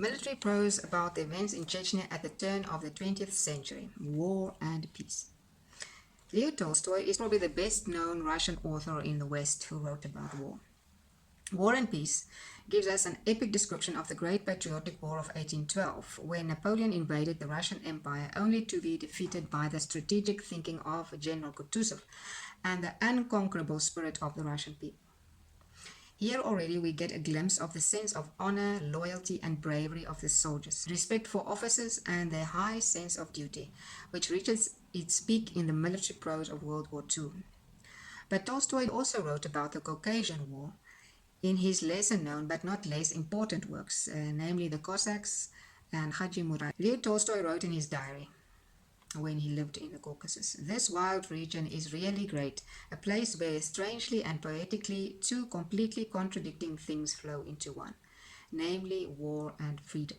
Military prose about the events in Chechnya at the turn of the 20th century, War and Peace. Leo Tolstoy is probably the best known Russian author in the West who wrote about war. War and Peace gives us an epic description of the Great Patriotic War of 1812, when Napoleon invaded the Russian Empire only to be defeated by the strategic thinking of General Kutuzov and the unconquerable spirit of the Russian people. Here already we get a glimpse of the sense of honor, loyalty, and bravery of the soldiers, respect for officers, and their high sense of duty, which reaches its peak in the military prose of World War II. But Tolstoy also wrote about the Caucasian War in his lesser known but not less important works, namely the Cossacks and Haji Murad. Leo Tolstoy wrote in his diary, when he lived in the Caucasus, "This wild region is really great, a place where strangely and poetically two completely contradicting things flow into one, namely war and freedom."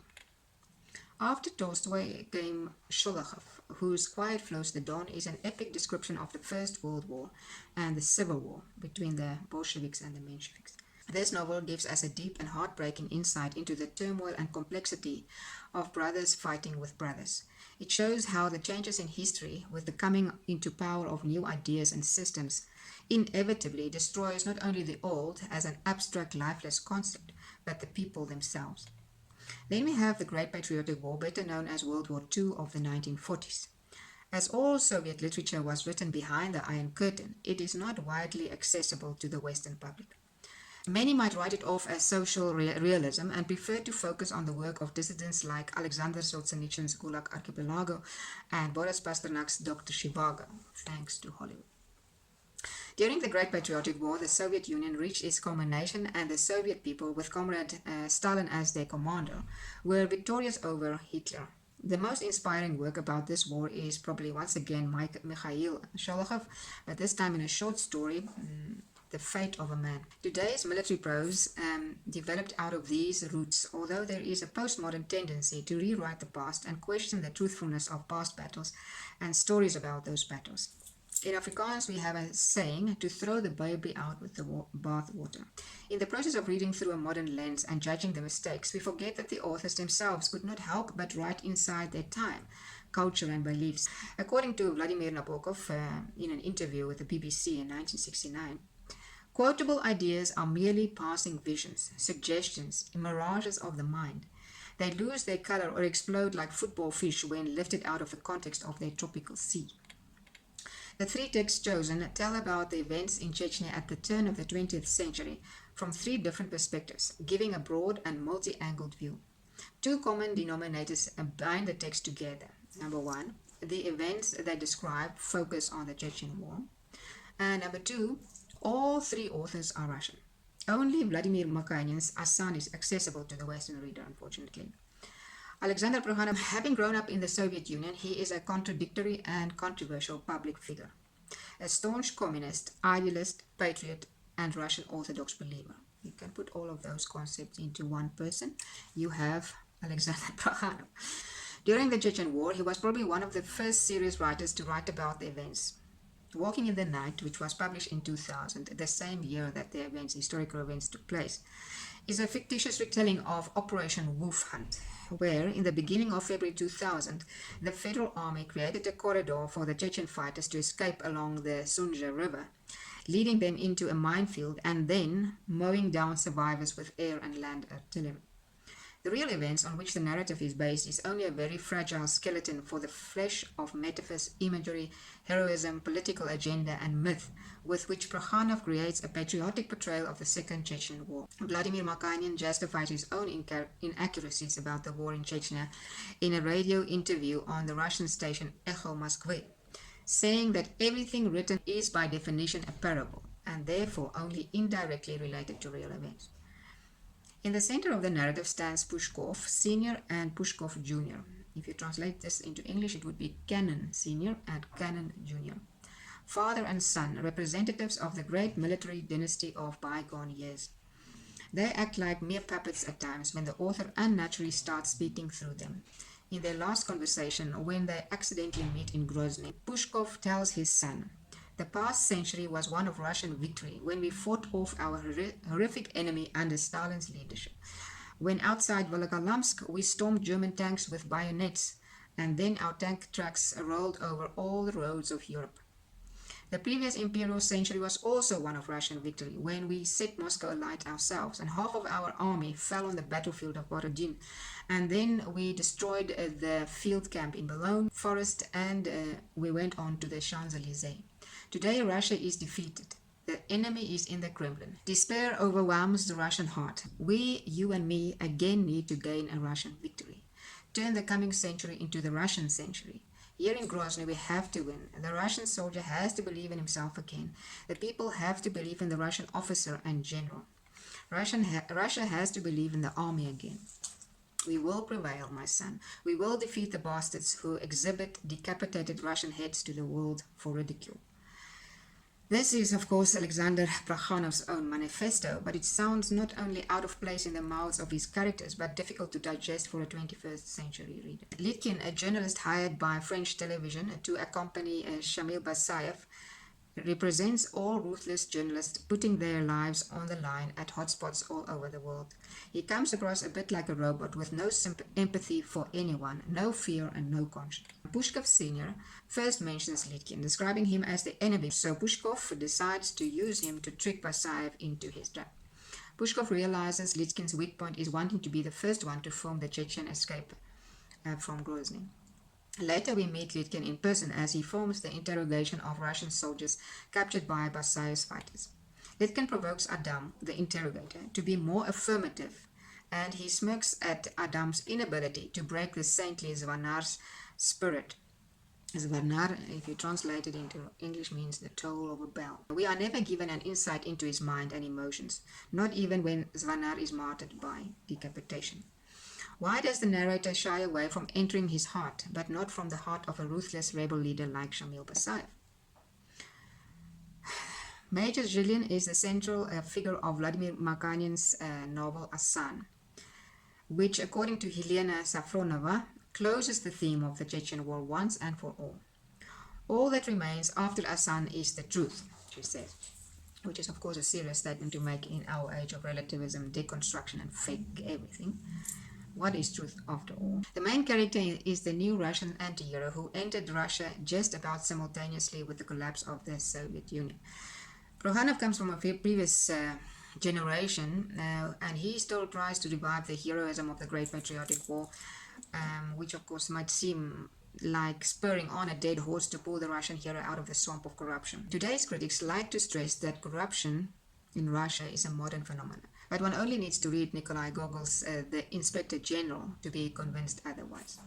After Tolstoy came Sholokhov, whose Quiet Flows the Don is an epic description of the First World War and the Civil War between the Bolsheviks and the Mensheviks. This novel gives us a deep and heartbreaking insight into the turmoil and complexity of brothers fighting with brothers. It shows how the changes in history, with the coming into power of new ideas and systems, inevitably destroys not only the old as an abstract, lifeless concept, but the people themselves. Then we have the Great Patriotic War, better known as World War II of the 1940s. As all Soviet literature was written behind the Iron Curtain, it is not widely accessible to the Western public. Many might write it off as social realism and prefer to focus on the work of dissidents like Alexander Solzhenitsyn's Gulag Archipelago and Boris Pasternak's Dr. Zhivago, thanks to Hollywood. During the Great Patriotic War, the Soviet Union reached its culmination, and the Soviet people, with Comrade Stalin as their commander, were victorious over Hitler. The most inspiring work about this war is probably once again Mikhail Sholokhov, but this time in a short story, The Fate of a Man. Today's military prose developed out of these roots, although there is a postmodern tendency to rewrite the past and question the truthfulness of past battles and stories about those battles. In Afrikaans, we have a saying, to throw the baby out with the bathwater. In the process of reading through a modern lens and judging the mistakes, we forget that the authors themselves could not help but write inside their time, culture, and beliefs. According to Vladimir Nabokov, in an interview with the BBC in 1969, quotable ideas are merely passing visions, suggestions, mirages of the mind. They lose their color or explode like football fish when lifted out of the context of their tropical sea. The three texts chosen tell about the events in Chechnya at the turn of the 20th century from three different perspectives, giving a broad and multi-angled view. Two common denominators bind the text together. Number one, the events they describe focus on the Chechen War. And number two, all three authors are Russian. Only Vladimir Makhanin's Asan is accessible to the Western reader, unfortunately. Alexander Prokhanov, having grown up in the Soviet Union, he is a contradictory and controversial public figure. A staunch communist, idealist, patriot, and Russian Orthodox believer. You can put all of those concepts into one person. You have Alexander Prokhanov. During the Chechen War, he was probably one of the first serious writers to write about the events. Walking in the Night, which was published in 2000, the same year that the historical events took place, is a fictitious retelling of Operation Wolf Hunt, where, in the beginning of February 2000, the Federal Army created a corridor for the Chechen fighters to escape along the Sunja River, leading them into a minefield and then mowing down survivors with air and land artillery. The real events on which the narrative is based is only a very fragile skeleton for the flesh of metaphors, imagery, heroism, political agenda, and myth with which Prokhanov creates a patriotic portrayal of the Second Chechen War. Vladimir Makhanin justified his own inaccuracies about the war in Chechnya in a radio interview on the Russian station Echo Moskvy, saying that everything written is by definition a parable and therefore only indirectly related to real events. In the center of the narrative stands Pushkov Sr. and Pushkov Jr. If you translate this into English, it would be Cannon Sr. and Cannon Jr. Father and son, representatives of the great military dynasty of bygone years. They act like mere puppets at times when the author unnaturally starts speaking through them. In their last conversation, when they accidentally meet in Grozny, Pushkov tells his son, "The past century was one of Russian victory when we fought off our horrific enemy under Stalin's leadership. When outside Volokholamsk, we stormed German tanks with bayonets, and then our tank trucks rolled over all the roads of Europe. The previous imperial century was also one of Russian victory, when we set Moscow alight ourselves, and half of our army fell on the battlefield of Borodin, and then we destroyed the field camp in Boulogne Forest, and we went on to the Champs-Élysées. Today Russia is defeated. The enemy is in the Kremlin. Despair overwhelms the Russian heart. We, you and me, again need to gain a Russian victory. Turn the coming century into the Russian century. Here in Grozny, we have to win. The Russian soldier has to believe in himself again. The people have to believe in the Russian officer and general. Russia has to believe in the army again. We will prevail, my son. We will defeat the bastards who exhibit decapitated Russian heads to the world for ridicule. This is, of course, Alexander Plekhanov's own manifesto, but it sounds not only out of place in the mouths of his characters, but difficult to digest for a 21st century reader. Litkin, a journalist hired by French television to accompany Shamil Basayev, represents all ruthless journalists putting their lives on the line at hotspots all over the world. He comes across a bit like a robot with no empathy for anyone, no fear and no conscience. Pushkov Sr. first mentions Litkin, describing him as the enemy, so Pushkov decides to use him to trick Basayev into his trap. Pushkov realizes Litkin's weak point is wanting to be the first one to film the Chechen escape from Grozny. Later we meet Litkin in person as he films the interrogation of Russian soldiers captured by Basayev's fighters. Litkin provokes Adam, the interrogator, to be more affirmative, and he smirks at Adam's inability to break the saintly Zvanar's spirit. Zvanar, if you translate it into English, means the toll of a bell. We are never given an insight into his mind and emotions, not even when Zvanar is martyred by decapitation. Why does the narrator shy away from entering his heart, but not from the heart of a ruthless rebel leader like Shamil Basayev? Major Zhilin is the central figure of Vladimir Makanin's novel Asan, which, according to Helena Safronova, closes the theme of the Chechen War once and for all. All that remains after Asan is the truth, she says, which is, of course, a serious statement to make in our age of relativism, deconstruction, and fake everything. What is truth after all? The main character is the new Russian anti-hero who entered Russia just about simultaneously with the collapse of the Soviet Union. Plekhanov comes from a previous generation, and he still tries to revive the heroism of the Great Patriotic War, which of course might seem like spurring on a dead horse to pull the Russian hero out of the swamp of corruption. Today's critics like to stress that corruption in Russia is a modern phenomenon. But one only needs to read Nikolai Gogol's The Inspector General to be convinced otherwise.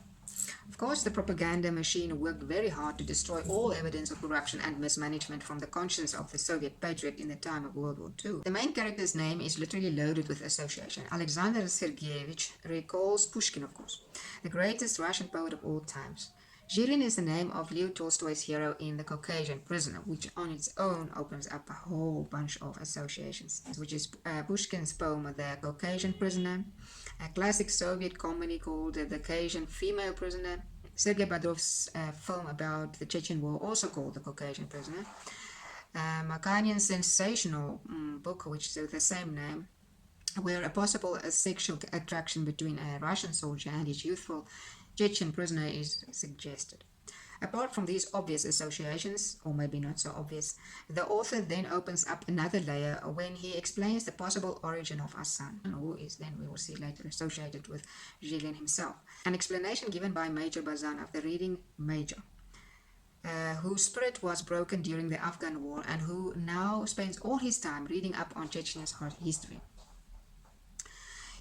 Of course, the propaganda machine worked very hard to destroy all evidence of corruption and mismanagement from the conscience of the Soviet patriot in the time of World War II. The main character's name is literally loaded with association. Alexander Sergeyevich recalls Pushkin, of course, the greatest Russian poet of all times. Zhilin is the name of Leo Tolstoy's hero in The Caucasian Prisoner, which on its own opens up a whole bunch of associations, which is Pushkin's poem The Caucasian Prisoner, a classic Soviet comedy called The Caucasian Female Prisoner, Sergei Bodrov's film about the Chechen War, also called The Caucasian Prisoner, Makanin's sensational book, which is the same name, where a possible sexual attraction between a Russian soldier and his youthful Chechen prisoner is suggested. Apart from these obvious associations, or maybe not so obvious, the author then opens up another layer when he explains the possible origin of Asan, who is then, we will see later, associated with Zhilin himself. An explanation given by Major Bazanov, the reading major, whose spirit was broken during the Afghan war and who now spends all his time reading up on Chechnya's history.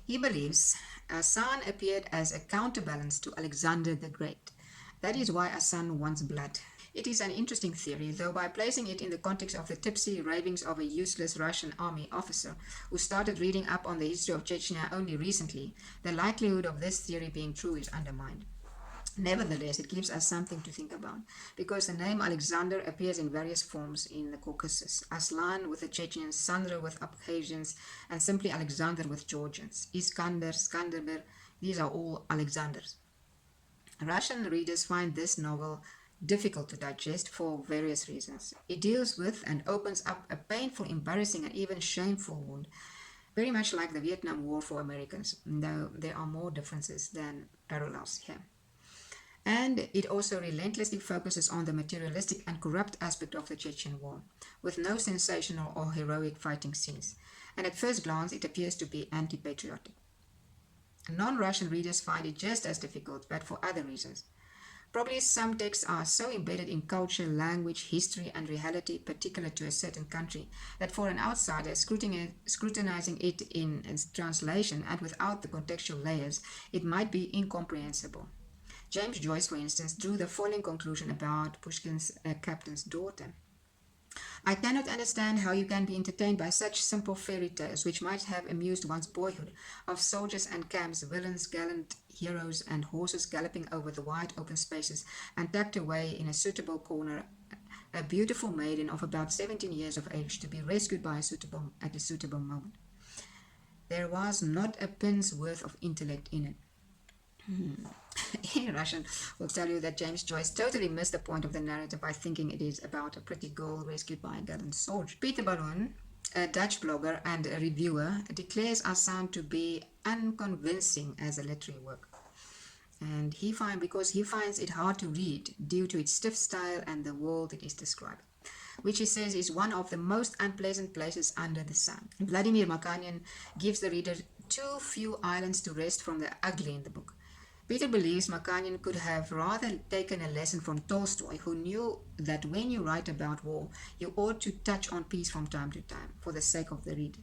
He believes Asan appeared as a counterbalance to Alexander the Great. That is why Asan wants blood. It is an interesting theory, though by placing it in the context of the tipsy ravings of a useless Russian army officer who started reading up on the history of Chechnya only recently, the likelihood of this theory being true is undermined. Nevertheless, it gives us something to think about, because the name Alexander appears in various forms in the Caucasus. Aslan with the Chechens, Sandra with Abkhazians, and simply Alexander with Georgians. Iskander, Skanderber, these are all Alexanders. Russian readers find this novel difficult to digest for various reasons. It deals with and opens up a painful, embarrassing, and even shameful wound very much like the Vietnam War for Americans, though there are more differences than parallels here. And it also relentlessly focuses on the materialistic and corrupt aspect of the Chechen War, with no sensational or heroic fighting scenes. And at first glance, it appears to be anti-patriotic. Non-Russian readers find it just as difficult, but for other reasons. Probably some texts are so embedded in culture, language, history, and reality particular to a certain country that for an outsider scrutinizing it in its translation and without the contextual layers, it might be incomprehensible. James Joyce, for instance, drew the following conclusion about Pushkin's captain's daughter. I cannot understand how you can be entertained by such simple fairy tales, which might have amused one's boyhood, of soldiers and camps, villains, gallant heroes, and horses galloping over the wide open spaces, and tucked away in a suitable corner a beautiful maiden of about 17 years of age to be rescued by at a suitable moment. There was not a pin's worth of intellect in it. In Russian will tell you that James Joyce totally missed the point of the narrative by thinking it is about a pretty girl rescued by a gallant soldier. Peter Ballon, a Dutch blogger and a reviewer, declares Assan to be unconvincing as a literary work. And because he finds it hard to read due to its stiff style and the world it is describing, which he says is one of the most unpleasant places under the sun. Vladimir Makanian gives the reader too few islands to rest from the ugly in the book. Peter believes Makanian could have rather taken a lesson from Tolstoy, who knew that when you write about war, you ought to touch on peace from time to time, for the sake of the reader.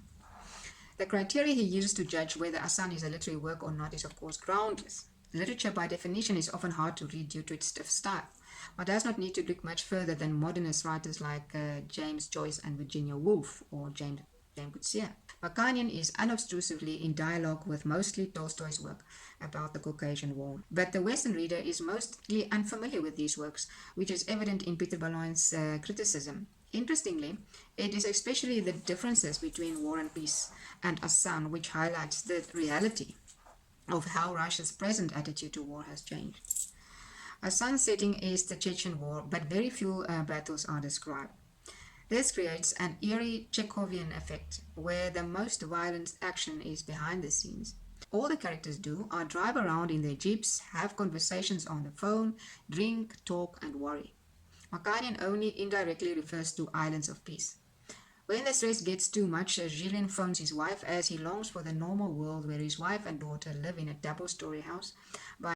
The criteria he uses to judge whether Assan is a literary work or not is of course groundless. Literature by definition is often hard to read due to its stiff style. One does not need to look much further than modernist writers like James Joyce and Virginia Woolf or James Coetzee. Makanian is unobtrusively in dialogue with mostly Tolstoy's work about the Caucasian War. But the Western reader is mostly unfamiliar with these works, which is evident in Peter Ballon's criticism. Interestingly, it is especially the differences between War and Peace and Assan which highlights the reality of how Russia's present attitude to war has changed. Assan's setting is the Chechen War, but very few battles are described. This creates an eerie Chekhovian effect, where the most violent action is behind the scenes. All the characters do are drive around in their jeeps, have conversations on the phone, drink, talk, and worry. Makanian only indirectly refers to islands of peace. When the stress gets too much, Zhilin phones his wife as he longs for the normal world where his wife and daughter live in a double-story house by